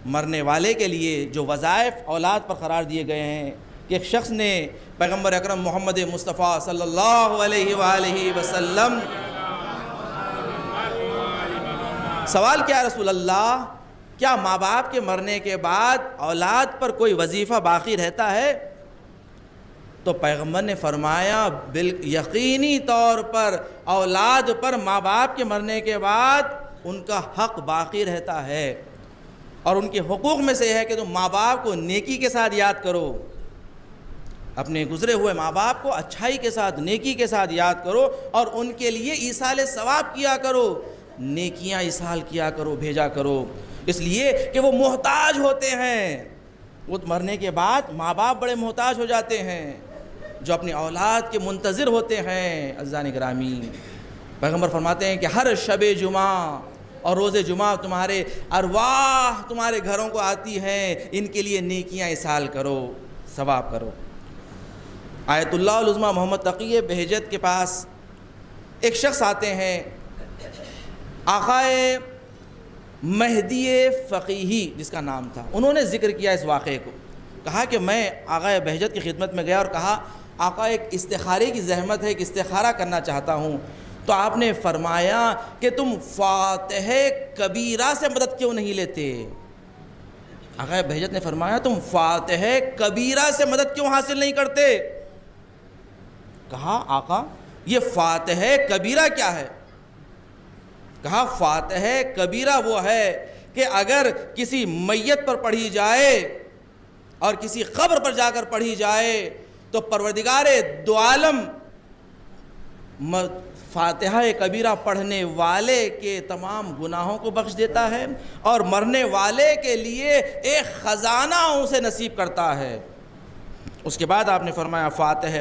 مرنے والے کے لیے جو وظائف اولاد پر قرار دیے گئے ہیں کہ ایک شخص نے پیغمبر اکرم محمد مصطفیٰ صلی اللہ علیہ وآلہ وسلم سوال کیا رسول اللہ، کیا ماں باپ کے مرنے کے بعد اولاد پر کوئی وظیفہ باقی رہتا ہے؟ تو پیغمبر نے فرمایا یقینی طور پر اولاد پر ماں باپ کے مرنے کے بعد ان کا حق باقی رہتا ہے، اور ان کے حقوق میں سے ہے کہ تم ماں باپ کو نیکی کے ساتھ یاد کرو، اپنے گزرے ہوئے ماں باپ کو اچھائی کے ساتھ نیکی کے ساتھ یاد کرو، اور ان کے لیے ایصال ثواب کیا کرو، نیکیاں ایصال کیا کرو، بھیجا کرو، اس لیے کہ وہ محتاج ہوتے ہیں۔ وہ مرنے کے بعد ماں باپ بڑے محتاج ہو جاتے ہیں جو اپنی اولاد کے منتظر ہوتے ہیں۔ عزیزان گرامی، پیغمبر فرماتے ہیں کہ ہر شب جمعہ اور روز جمعہ تمہارے ارواح تمہارے گھروں کو آتی ہیں، ان کے لیے نیکیاں ایصال کرو، ثواب کرو۔ آیت اللہ العظمیٰ محمد تقی بہجت کے پاس ایک شخص آتے ہیں، آقائے مہدی فقیہی جس کا نام تھا، انہوں نے ذکر کیا اس واقعے کو، کہا کہ میں آقا بہجت کی خدمت میں گیا اور کہا آقا ایک استخارے کی زحمت ہے، ایک استخارہ کرنا چاہتا ہوں، تو آپ نے فرمایا کہ تم فاتح کبیرہ سے مدد کیوں نہیں لیتے؟ آقا بہجت نے فرمایا تم فاتح کبیرہ سے مدد کیوں حاصل نہیں کرتے؟ کہا آقا یہ فاتح کبیرہ کیا ہے؟ کہا فاتح کبیرہ وہ ہے کہ اگر کسی میت پر پڑھی جائے اور کسی قبر پر جا کر پڑھی جائے تو پروردگار دو عالم فاتحہ کبیرہ پڑھنے والے کے تمام گناہوں کو بخش دیتا ہے، اور مرنے والے کے لیے ایک خزانہ اسے نصیب کرتا ہے۔ اس کے بعد آپ نے فرمایا فاتح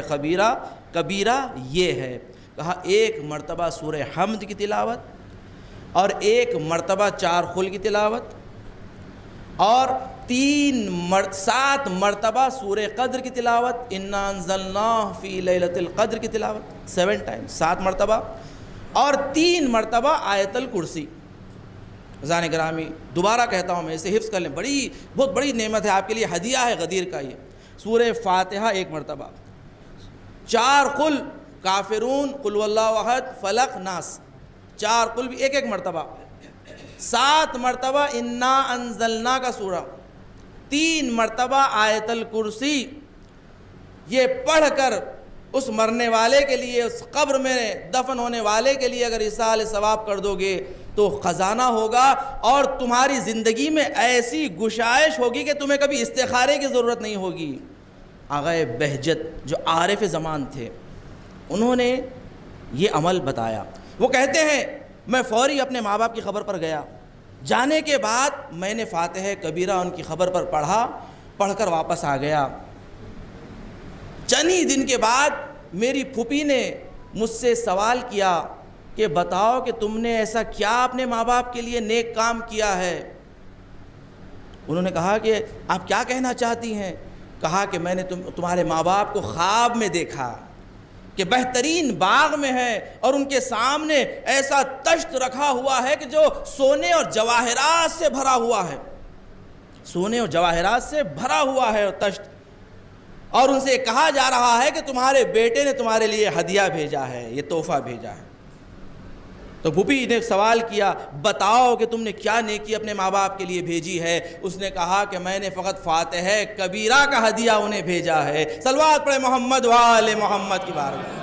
کبیرہ یہ ہے، کہا ایک مرتبہ سورہ حمد کی تلاوت، اور ایک مرتبہ 4 خل کی تلاوت، اور 7 مرتبہ سورہ قدر کی تلاوت، انا انزلناہ فی لیلۃ القدر کی تلاوت 7 ٹائم 7 مرتبہ، اور 3 مرتبہ آیت الکرسی۔ عزیزان گرامی دوبارہ کہتا ہوں میں، اسے حفظ کر لیں، بہت بڑی نعمت ہے آپ کے لیے، ہدیہ ہے غدیر کا یہ۔ سورہ فاتحہ 1 مرتبہ، 4 قل کافرون، قل واللہ احد، فلق، ناس، 4 قل بھی 1 مرتبہ، 7 مرتبہ انا انزلنا کا سورہ، 3 مرتبہ آیت الکرسی۔ یہ پڑھ کر اس مرنے والے کے لیے، اس قبر میں دفن ہونے والے کے لیے اگر ایصال ثواب کر دو گے تو خزانہ ہوگا، اور تمہاری زندگی میں ایسی گشائش ہوگی کہ تمہیں کبھی استخارے کی ضرورت نہیں ہوگی۔ آقا بہجت جو عارف زمان تھے، انہوں نے یہ عمل بتایا۔ وہ کہتے ہیں میں فوری اپنے ماں باپ کی خبر پر گیا، جانے کے بعد میں نے فاتح کبیرہ ان کی خبر پر پڑھ کر واپس آ گیا۔ چند ہی دن کے بعد میری پھوپھی نے مجھ سے سوال کیا کہ بتاؤ کہ تم نے ایسا کیا اپنے ماں باپ کے لیے نیک کام کیا ہے؟ انہوں نے کہا کہ آپ کیا کہنا چاہتی ہیں؟ کہا کہ میں نے تمہارے ماں باپ کو خواب میں دیکھا کہ بہترین باغ میں ہے، اور ان کے سامنے ایسا تشت رکھا ہوا ہے کہ جو سونے اور جواہرات سے بھرا ہوا ہے، سونے اور جواہرات سے بھرا ہوا ہے تشت، اور ان سے کہا جا رہا ہے کہ تمہارے بیٹے نے تمہارے لیے ہدیہ بھیجا ہے، یہ تحفہ بھیجا ہے۔ تو پھوپھی نے سوال کیا بتاؤ کہ تم نے کیا نیکی اپنے ماں باپ کے لیے بھیجی ہے؟ اس نے کہا کہ میں نے فقط فاتح کبیرہ کا ہدیہ انہیں بھیجا ہے۔ صلوات پڑھے محمد وآل محمد کی بارگاہ۔